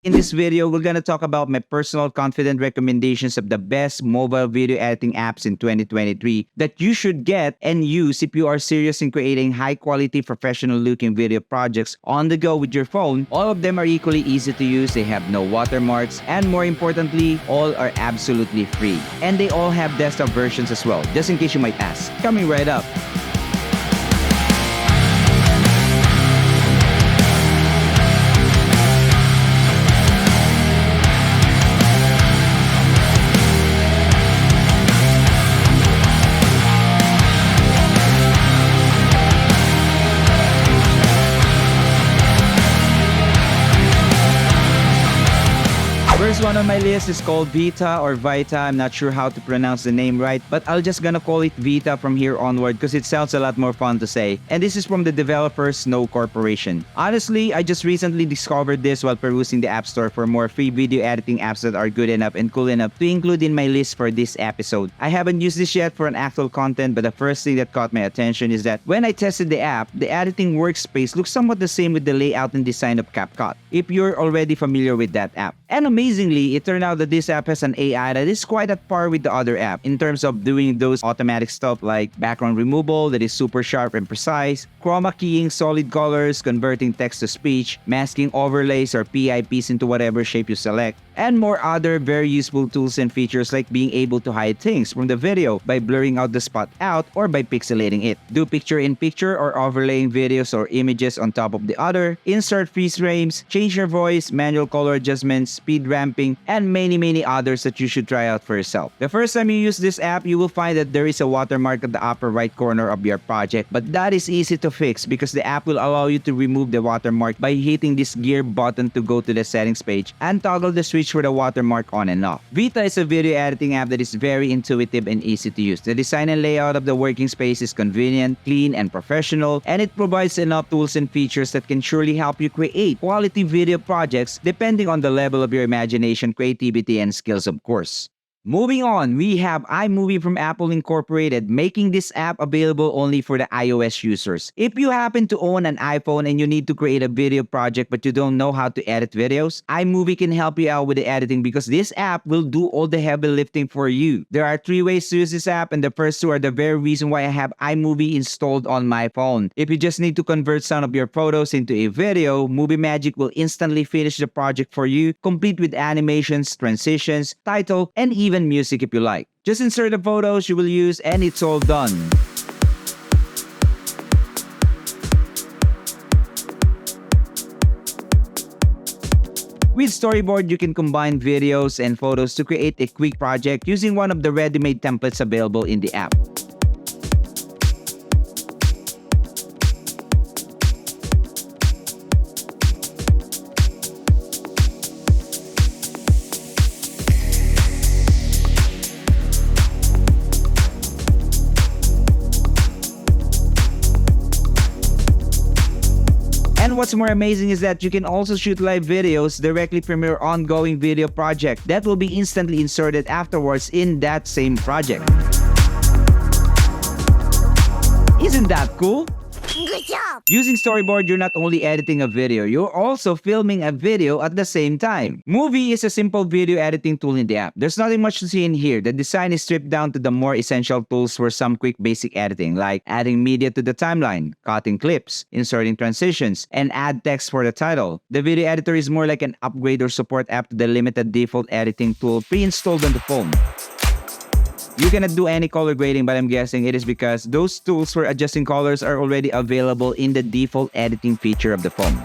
In this video, we're gonna talk about my personal confident recommendations of the best mobile video editing apps in 2023 that you should get and use if you are serious in creating high-quality, professional-looking video projects on the go with your phone. All of them are equally easy to use, they have no watermarks, and more importantly, all are absolutely free. And they all have desktop versions as well, just in case you might ask. Coming right up. First one on my list is called Vita or Vita. I'm not sure how to pronounce the name right, but I'll just gonna call it Vita from here onward because it sounds a lot more fun to say. And this is from the developer Snow Corporation. Honestly, I just recently discovered this while perusing the App Store for more free video editing apps that are good enough and cool enough to include in my list for this episode. I haven't used this yet for an actual content, but the first thing that caught my attention is that when I tested the app, the editing workspace looks somewhat the same with the layout and design of CapCut, if you're already familiar with that app. And amazingly, it turned out that this app has an AI that is quite at par with the other app in terms of doing those automatic stuff like background removal that is super sharp and precise, chroma keying solid colors, converting text to speech, masking overlays or PIPs into whatever shape you select, and more other very useful tools and features like being able to hide things from the video by blurring out the spot out or by pixelating it, do picture-in-picture or overlaying videos or images on top of the other, insert freeze frames, change your voice, manual color adjustments, speed ramping, and many others that you should try out for yourself. The first time you use this app, you will find that there is a watermark at the upper right corner of your project, but that is easy to fix because the app will allow you to remove the watermark by hitting this gear button to go to the settings page and toggle the switch for the watermark on and off. Vita is a video editing app that is very intuitive and easy to use. The design and layout of the working space is convenient, clean, and professional, and it provides enough tools and features that can surely help you create quality video projects depending on the level of your imagination, creativity, and skills, of course. Moving on, we have iMovie from Apple Incorporated, making this app available only for the iOS users. If you happen to own an iPhone and you need to create a video project but you don't know how to edit videos, iMovie can help you out with the editing because this app will do all the heavy lifting for you. There are 3 ways to use this app, and the first 2 are the very reason why I have iMovie installed on my phone. If you just need to convert some of your photos into a video, Movie Magic will instantly finish the project for you, complete with animations, transitions, title, and even music if you like. Just insert the photos you will use and it's all done. With Storyboard, you can combine videos and photos to create a quick project using one of the ready-made templates available in the app. And what's more amazing is that you can also shoot live videos directly from your ongoing video project that will be instantly inserted afterwards in that same project. Isn't that cool? Good job! Using Storyboard, you're not only editing a video, you're also filming a video at the same time. Movie is a simple video editing tool in the app. There's nothing much to see in here. The design is stripped down to the more essential tools for some quick basic editing, like adding media to the timeline, cutting clips, inserting transitions, and add text for the title. The video editor is more like an upgrade or support app to the limited default editing tool pre-installed on the phone. You cannot do any color grading, but I'm guessing it is because those tools for adjusting colors are already available in the default editing feature of the phone.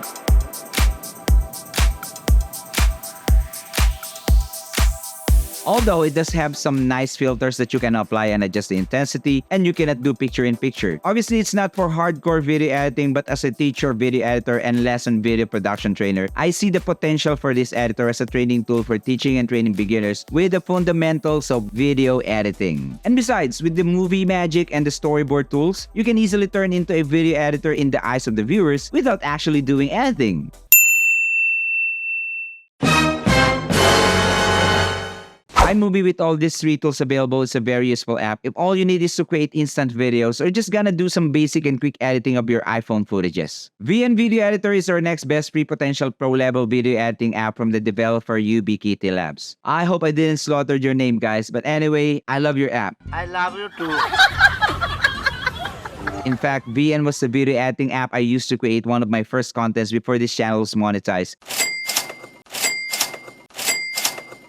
Although it does have some nice filters that you can apply and adjust the intensity, and you cannot do picture-in-picture. Obviously, it's not for hardcore video editing, but as a teacher, video editor, and lesson video production trainer, I see the potential for this editor as a training tool for teaching and training beginners with the fundamentals of video editing. And besides, with the Movie Magic and the Storyboard tools, you can easily turn into a video editor in the eyes of the viewers without actually doing anything. iMovie, with all these 3 tools available, is a very useful app if all you need is to create instant videos or just gonna do some basic and quick editing of your iPhone footages. VN Video Editor is our next best free potential pro-level video editing app from the developer Ubiquiti Labs. I hope I didn't slaughter your name, guys, but anyway, I love your app. I love you too. In fact, VN was the video editing app I used to create one of my first contents before this channel was monetized.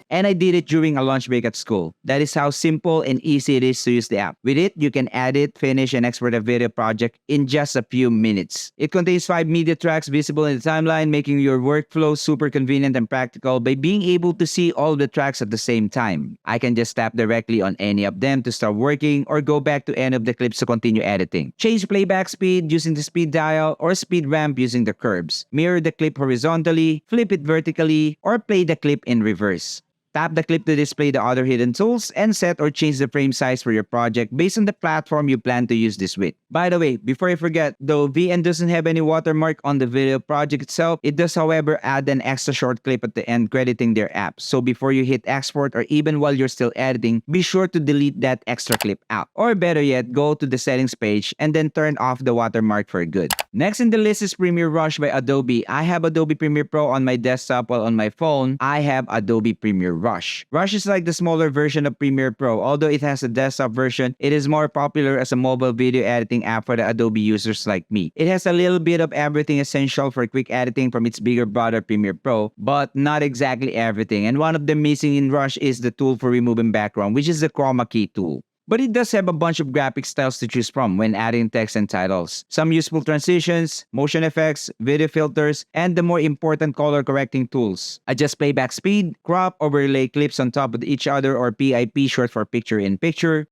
And I did it during a lunch break at school. That is how simple and easy it is to use the app. With it, you can edit, finish, and export a video project in just a few minutes. It contains 5 media tracks visible in the timeline, making your workflow super convenient and practical by being able to see all the tracks at the same time. I can just tap directly on any of them to start working or go back to any of the clips to continue editing. Change playback speed using the speed dial or speed ramp using the curves. Mirror the clip horizontally, flip it vertically, or play the clip in reverse. Tap the clip to display the other hidden tools and set or change the frame size for your project based on the platform you plan to use this with. By the way, before I forget, though VN doesn't have any watermark on the video project itself, it does however add an extra short clip at the end crediting their app. So before you hit export or even while you're still editing, be sure to delete that extra clip out. Or better yet, go to the settings page and then turn off the watermark for good. Next in the list is Premiere Rush by Adobe. I have Adobe Premiere Pro on my desktop, while on my phone, I have Adobe Premiere Rush. Rush is like the smaller version of Premiere Pro. Although it has a desktop version, it is more popular as a mobile video editing app for the Adobe users like me. It has a little bit of everything essential for quick editing from its bigger brother Premiere Pro, but not exactly everything. And one of them missing in Rush is the tool for removing background, which is the chroma key tool. But it does have a bunch of graphic styles to choose from when adding text and titles. Some useful transitions, motion effects, video filters, and the more important color correcting tools. Adjust playback speed, crop, overlay clips on top of each other, or PIP, short for picture in picture.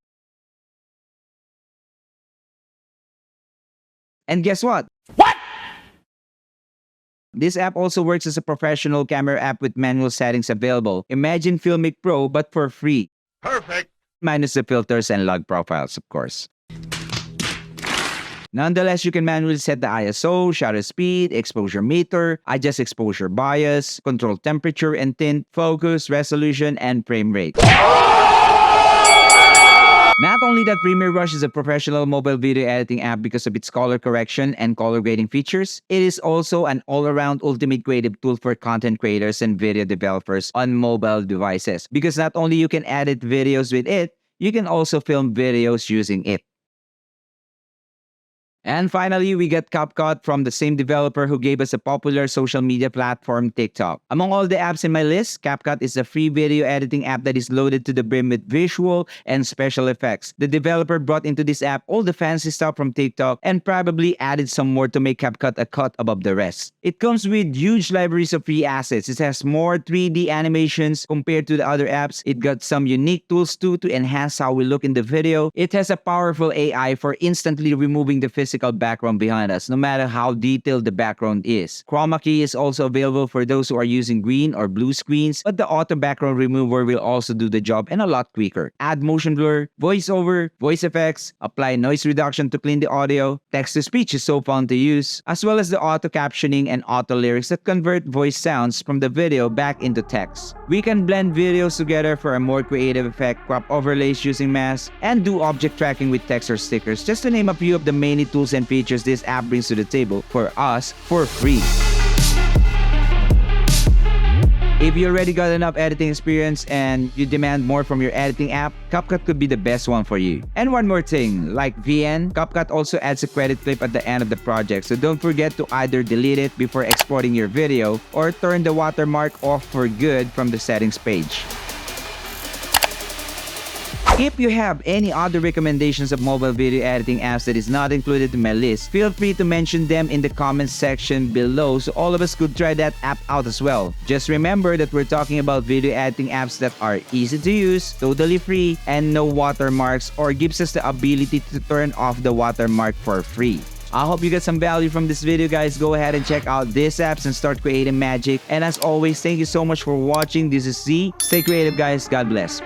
And guess what? This app also works as a professional camera app with manual settings available. Imagine Filmic Pro but for free. Perfect. Minus the filters and log profiles, of course. Nonetheless, you can manually set the ISO, shutter speed, exposure meter, adjust exposure bias, control temperature and tint, focus, resolution, and frame rate. Not only that, Premiere Rush is a professional mobile video editing app because of its color correction and color grading features. It is also an all-around ultimate creative tool for content creators and video developers on mobile devices. Because not only you can edit videos with it, you can also film videos using it. And finally, we got CapCut from the same developer who gave us a popular social media platform, TikTok. Among all the apps in my list, CapCut is a free video editing app that is loaded to the brim with visual and special effects. The developer brought into this app all the fancy stuff from TikTok and probably added some more to make CapCut a cut above the rest. It comes with huge libraries of free assets. It has more 3D animations compared to the other apps. It got some unique tools too to enhance how we look in the video. It has a powerful AI for instantly removing the physical background behind us, no matter how detailed the background is. Chroma key is also available for those who are using green or blue screens, but the auto background remover will also do the job and a lot quicker. Add motion blur, voiceover, voice effects, apply noise reduction to clean the audio. Text-to-speech is so fun to use, as well as the auto captioning and auto lyrics that convert voice sounds from the video back into text. We can blend videos together for a more creative effect, crop overlays using masks, and do object tracking with text or stickers, just to name a few of the many tools and features this app brings to the table for us for free. If you already got enough editing experience and you demand more from your editing app, CapCut could be the best one for you. And one more thing, like VN, CapCut also adds a credit clip at the end of the project, so don't forget to either delete it before exporting your video or turn the watermark off for good from the settings page. If you have any other recommendations of mobile video editing apps that is not included in my list, feel free to mention them in the comments section below so all of us could try that app out as well. Just remember that we're talking about video editing apps that are easy to use, totally free, and no watermarks, or gives us the ability to turn off the watermark for free. I hope you got some value from this video, guys. Go ahead and check out these apps and start creating magic. And as always, thank you so much for watching. This is Z. Stay creative, guys. God bless.